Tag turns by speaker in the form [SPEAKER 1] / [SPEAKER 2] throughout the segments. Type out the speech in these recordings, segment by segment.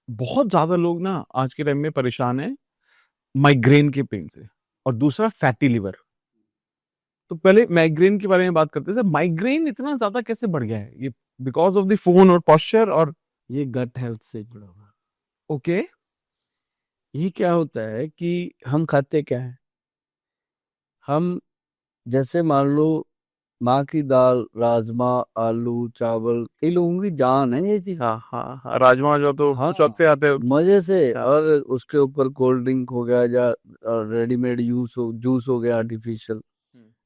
[SPEAKER 1] बहुत ज्यादा लोग ना आज के टाइम में परेशान है माइग्रेन के पेन से, और दूसरा फैटी लिवर। तो पहले माइग्रेन के बारे में बात करते हैं। माइग्रेन इतना ज्यादा कैसे बढ़ गया है? ये बिकॉज ऑफ द फोन और पॉस्चर और
[SPEAKER 2] ये गट हेल्थ से जुड़ा हुआ।
[SPEAKER 1] ओके।
[SPEAKER 2] ये क्या होता है कि हम खाते क्या है, हम जैसे मान लो माँ की दाल, राजमा, आलू, चावल, कई लोगों की जान है ये चीज।
[SPEAKER 1] हाँ हाँ हाँ, राजमा जो तो
[SPEAKER 2] हाँ,
[SPEAKER 1] सबसे आते हैं।
[SPEAKER 2] मजे से।
[SPEAKER 1] हाँ।
[SPEAKER 2] और उसके ऊपर कोल्ड ड्रिंक हो गया या रेडीमेड जूस हो गया आर्टिफिशियल,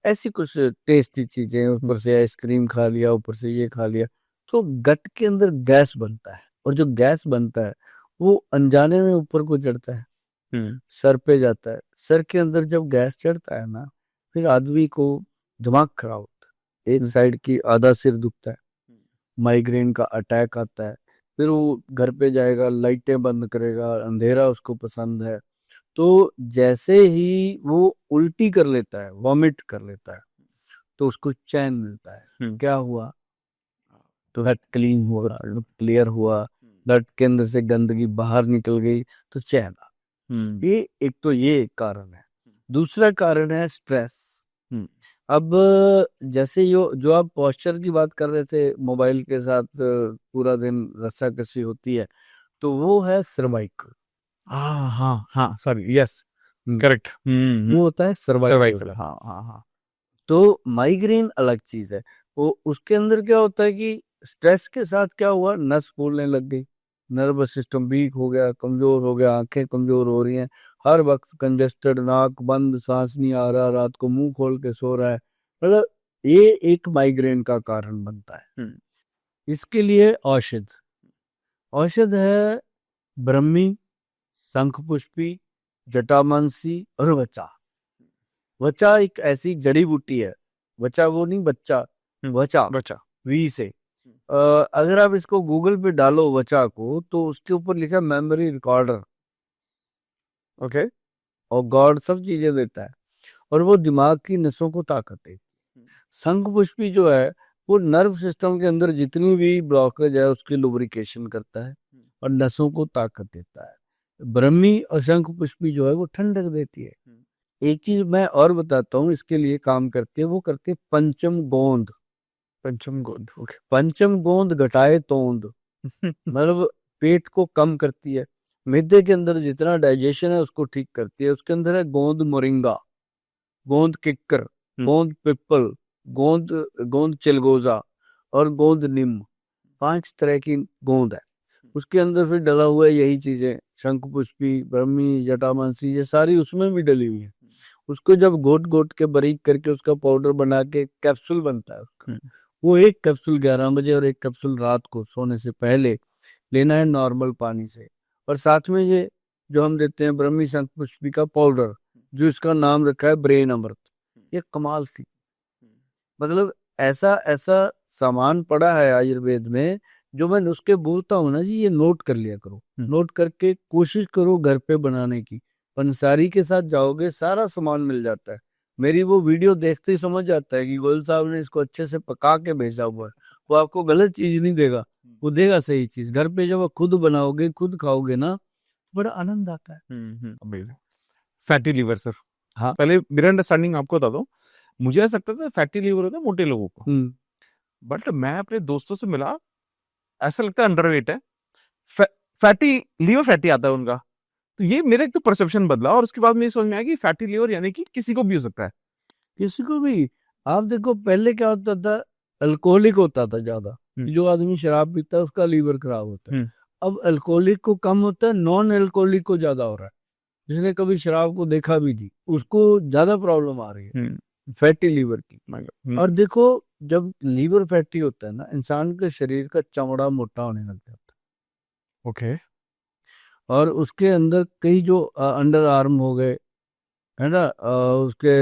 [SPEAKER 2] ऐसी कुछ टेस्टी चीजें, ऊपर से आइसक्रीम खा लिया, ऊपर से ये खा लिया, तो गट के अंदर गैस बनता है। और जो गैस बनता है वो अनजाने में ऊपर को चढ़ता है,
[SPEAKER 1] हम्म
[SPEAKER 2] सर पे जाता है। सर के अंदर जब गैस चढ़ता है ना, फिर आदमी को दिमाग खराब होता है, एक
[SPEAKER 1] हम्म
[SPEAKER 2] साइड की आधा सिर दुखता है, माइग्रेन का अटैक आता है। फिर वो घर पे जाएगा, लाइटें बंद करेगा, अंधेरा उसको पसंद है। तो जैसे ही वो उल्टी कर लेता है, वॉमिट कर लेता है, तो उसको चैन मिलता है।
[SPEAKER 1] हम्म
[SPEAKER 2] क्या हुआ? तो गट क्लीन हुआ, क्लियर हुआ, गट के अंदर से गंदगी बाहर निकल गई, तो चैन आ।
[SPEAKER 1] हम्म
[SPEAKER 2] ये एक तो ये एक कारण है। दूसरा कारण है स्ट्रेस।
[SPEAKER 1] हम्म
[SPEAKER 2] अब जैसे जो आप पोस्चर की बात कर रहे थे, मोबाइल के साथ पूरा दिन रस्साकसी होती है, तो वो है सर्वाइकल।
[SPEAKER 1] हाँ हाँ हाँ, सॉरी, यस, करेक्ट।
[SPEAKER 2] वो होता है सर्वाइकल।
[SPEAKER 1] सर्वाइकल, हाँ हाँ हाँ।
[SPEAKER 2] तो माइग्रेन अलग चीज है। वो उसके अंदर क्या होता है कि स्ट्रेस के साथ क्या हुआ, नस फूलने लग गई, नर्वस सिस्टम वीक हो गया, कमजोर हो गया, आंखें कमजोर हो रही हैं, हर वक्त कंजेस्टेड, नाक बंद, सांस नहीं आ रहा, रात को मुंह खोल के सो रहा है। मतलब ये एक माइग्रेन का कारण बनता है।
[SPEAKER 1] हम्म
[SPEAKER 2] इसके लिए औषध औषध है ब्रह्मी, शंखपुष्पी, जटामांसी और वचा। वचा एक ऐसी जड़ी बूटी है, वचा वो नहीं बच्चा,
[SPEAKER 1] हम्म,
[SPEAKER 2] वचा,
[SPEAKER 1] बचा।
[SPEAKER 2] वी से। अगर आप इसको गूगल पे डालो वचा को, तो उसके ऊपर लिखा मेमोरी रिकॉर्डर, ओके, और गॉड सब चीजें देता है, और वो दिमाग की नसों को ताकत देती है। शंख पुष्पी जो है, वो नर्व सिस्टम के अंदर जितनी भी ब्लॉकेज है उसकी लुब्रिकेशन करता है और नसों को ताकत देता है। ब्रह्मी और शंख पुष्पी जो है वो ठंडक देती है। एक चीज मैं और बताता हूँ, इसके लिए काम करती है, वो करती है पंचम गोंद।
[SPEAKER 1] पंचम गोद, ओके।
[SPEAKER 2] पंचम गोंद घटाए तोंद, मतलब पेट को कम करती है, मिद्दे के अंदर जितना डाइजेशन है उसको ठीक करती है। उसके अंदर है गोंद मोरिंगा, गोंद किक्कर, गोंद पिप्पल, गोंद गोंद चिलगोजा और गोंद नीम। 5 तरह की गोंद है। उसके अंदर फिर डला हुआ है यही चीजें, शंख पुष्पी, ब्रह्मी, जटामांसी, ये सारी उसमें भी डली हुई है। उसको जब घोट घोट के बारीक करके उसका पाउडर बना के कैप्सूल बनता है उसका, वो एक कैप्सूल 11 बजे और एक कैप्सूल रात को सोने से पहले लेना है, नॉर्मल पानी से। और साथ में ये जो हम देते हैं ब्रह्मी शंख पुष्पी का पाउडर, जो इसका नाम रखा है ब्रेन अमृत, ये कमाल थी। मतलब ऐसा ऐसा सामान पड़ा है आयुर्वेद में, जो मैं नुस्खे बोलता हूँ ना जी, ये नोट कर लिया करो, नोट करके कोशिश करो घर पे बनाने की। पंसारी के साथ जाओगे, सारा सामान मिल जाता है। मेरी वो वीडियो देखते ही समझ जाता है कि गोयल साहब ने इसको अच्छे से पका के भेजा हुआ है। वो आपको गलत चीज नहीं देगा, वो देगा सही चीज। घर पे जब आप खुद बनाओगे, खुद खाओगे ना, बड़ा आनंद आता है।
[SPEAKER 1] अमेजिंग। फैटी लिवर सर,
[SPEAKER 2] हाँ।
[SPEAKER 1] पहले मेरा अंडरस्टैंडिंग आपको बता दो। मुझे ऐसा लगता था फैटी लिवर होता है मोटे लोगों को,
[SPEAKER 2] हम्म।
[SPEAKER 1] बट मैं अपने दोस्तों से मिला, ऐसा लगता है अंडरवेट है। फै, फैटी लिवर फैटी आता है उनका। तो ये मेरा एक तो परसेप्शन बदला, और उसके बाद मुझे समझ में आया कि फैटी लिवर यानी कि किसी को भी हो सकता है।
[SPEAKER 2] किसी को भी। आप देखो पहले क्या होता था, अल्कोहलिक होता था ज्यादा,
[SPEAKER 1] हम्म
[SPEAKER 2] जो आदमी शराब पीता है उसका लीवर खराब होता है।
[SPEAKER 1] हम्म
[SPEAKER 2] अब अल्कोहलिक को कम होता है, नॉन अल्कोहलिक को ज्यादा हो रहा है। जिसने कभी शराब को देखा भी नहीं, उसको ज्यादा प्रॉब्लम आ रही
[SPEAKER 1] हम्म
[SPEAKER 2] है फैटी लीवर की।
[SPEAKER 1] हम्म,
[SPEAKER 2] और देखो, जब लीवर फैटी होता है ना, इंसान के शरीर का चमड़ा मोटा होने लग जाता
[SPEAKER 1] ओके।
[SPEAKER 2] है, और उसके अंदर कई जो अंडर आर्म हो गए, है ना, उसके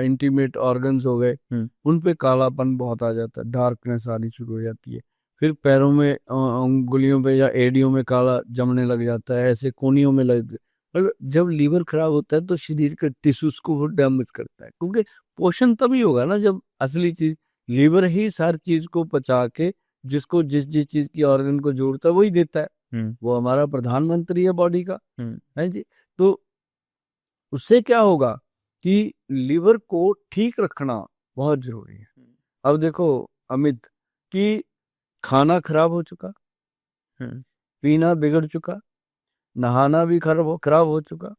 [SPEAKER 2] इंटीमेट ऑर्गन्स हो गए,
[SPEAKER 1] हम्म
[SPEAKER 2] उन पे कालापन बहुत आ जाता है, डार्कनेस आनी शुरू हो जाती है। फिर पैरों में उंगलियों पे या एड़ियों में काला जमने लग जाता है, ऐसे कोनियों में लग। मतलब जब लीवर खराब होता है तो शरीर के टिश्यूज को वो डैमेज करता है, क्योंकि पोषण तभी होगा ना जब असली चीज, लीवर ही हर चीज को पचा के जिसको जिस जिस चीज की ऑर्गन को जोड़ता है वही देता है। वो हमारा प्रधानमंत्री है बॉडी का,
[SPEAKER 1] हम्म,
[SPEAKER 2] है जी। तो उससे क्या होगा कि लीवर को ठीक रखना बहुत जरूरी है। अब देखो अमित, कि खाना खराब हो चुका, पीना बिगड़ चुका, नहाना भी खराब हो चुका,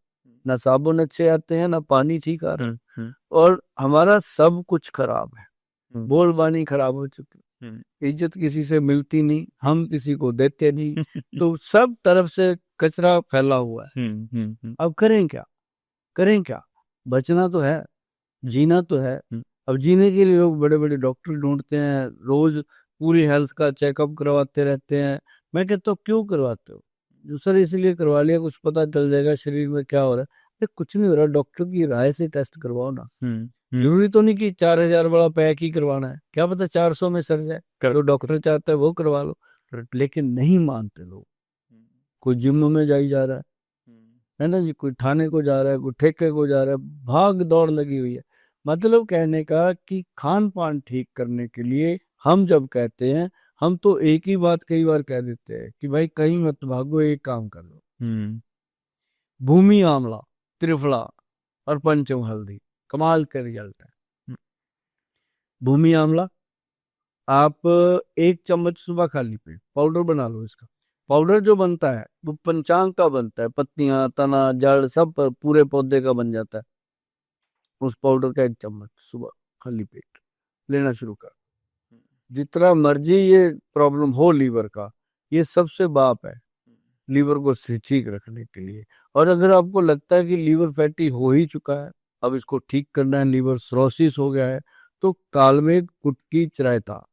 [SPEAKER 2] ना साबुन अच्छे आते हैं, ना पानी ठीक आ रहा है, और हमारा सब कुछ खराब है। बोलबानी खराब हो चुकी, इज्जत किसी से मिलती नहीं, हम किसी को देते नहीं, तो सब तरफ से कचरा फैला हुआ है। अब करें क्या, करें क्या? बचना तो है, जीना तो है। अब जीने के लिए लोग बड़े बड़े डॉक्टर ढूंढते हैं, रोज पूरी हेल्थ का चेकअप करवाते रहते हैं। मैं कहता हूँ क्यों करवाते हो? जो सर इसलिए करवा लिया कुछ पता चल जाएगा शरीर में क्या हो रहा है। अरे कुछ नहीं हो रहा, डॉक्टर की राय से टेस्ट करवाओ ना। जरूरी तो नहीं कि 4,000 वाला पैक ही करवाना है, क्या पता 400 में सर जाए, तो डॉक्टर चाहता है वो करवा लो। लेकिन नहीं मानते लोग। कोई जिम में जा रहा है ना जी, कोई थाने को जा रहा है, कोई ठेके को जा रहा है, भाग दौड़ लगी हुई है। मतलब कहने का कि खान पान ठीक करने के लिए हम जब कहते हैं, हम तो एक ही बात कई बार कह देते हैं कि भाई कहीं मत भागो, एक काम कर लो, भूमि आंवला, त्रिफला और पंचम हल्दी, कमाल का रिजल्ट है। भूमि आंवला आप 1 चम्मच सुबह खाली पेट पाउडर बना लो। इसका पाउडर जो बनता है वो पंचांग का बनता है, पत्तियां, तना, जड़ सब पूरे पौधे का बन जाता है। उस पाउडर का 1 चम्मच सुबह खाली पेट लेना शुरू कर। जितना मर्जी ये प्रॉब्लम हो लीवर का, ये सबसे बाप है लीवर को ठीक रखने के लिए। और अगर आपको लगता है कि लीवर फैटी हो ही चुका है, अब इसको ठीक करना है, लीवर सिरोसिस हो गया है, तो कालमेघ, कुटकी, चिरायता,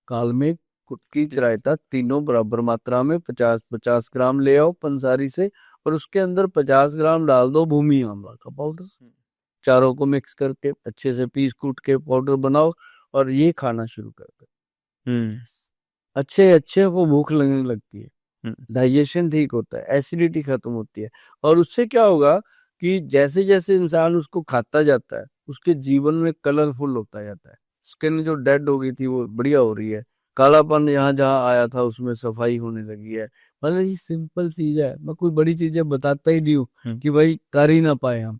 [SPEAKER 2] कालमेघ, कुटकी, चिरायता तीनों बराबर मात्रा में 50-50 ग्राम ले आओ पंसारी से, और उसके अंदर 50 ग्राम डाल दो भूमि आंवला का पाउडर। चारों को मिक्स करके अच्छे से पीस कूट के पाउडर बनाओ और ये खाना शुरू कर दो। अच्छे अच्छे को भूख लगने लगती है, डाइजेशन ठीक होता है, एसिडिटी खत्म होती है। और उससे क्या होगा कि जैसे जैसे इंसान उसको खाता जाता है, उसके जीवन में कलरफुल होता जाता है। स्किन जो डेड हो गई थी वो बढ़िया हो रही है, कालापन यहाँ जहाँ आया था उसमें सफाई होने लगी है। मतलब ये सिंपल चीज है, मैं कोई बड़ी चीजें बताता ही नहीं हूँ कि भाई कर ही ना पाए हम।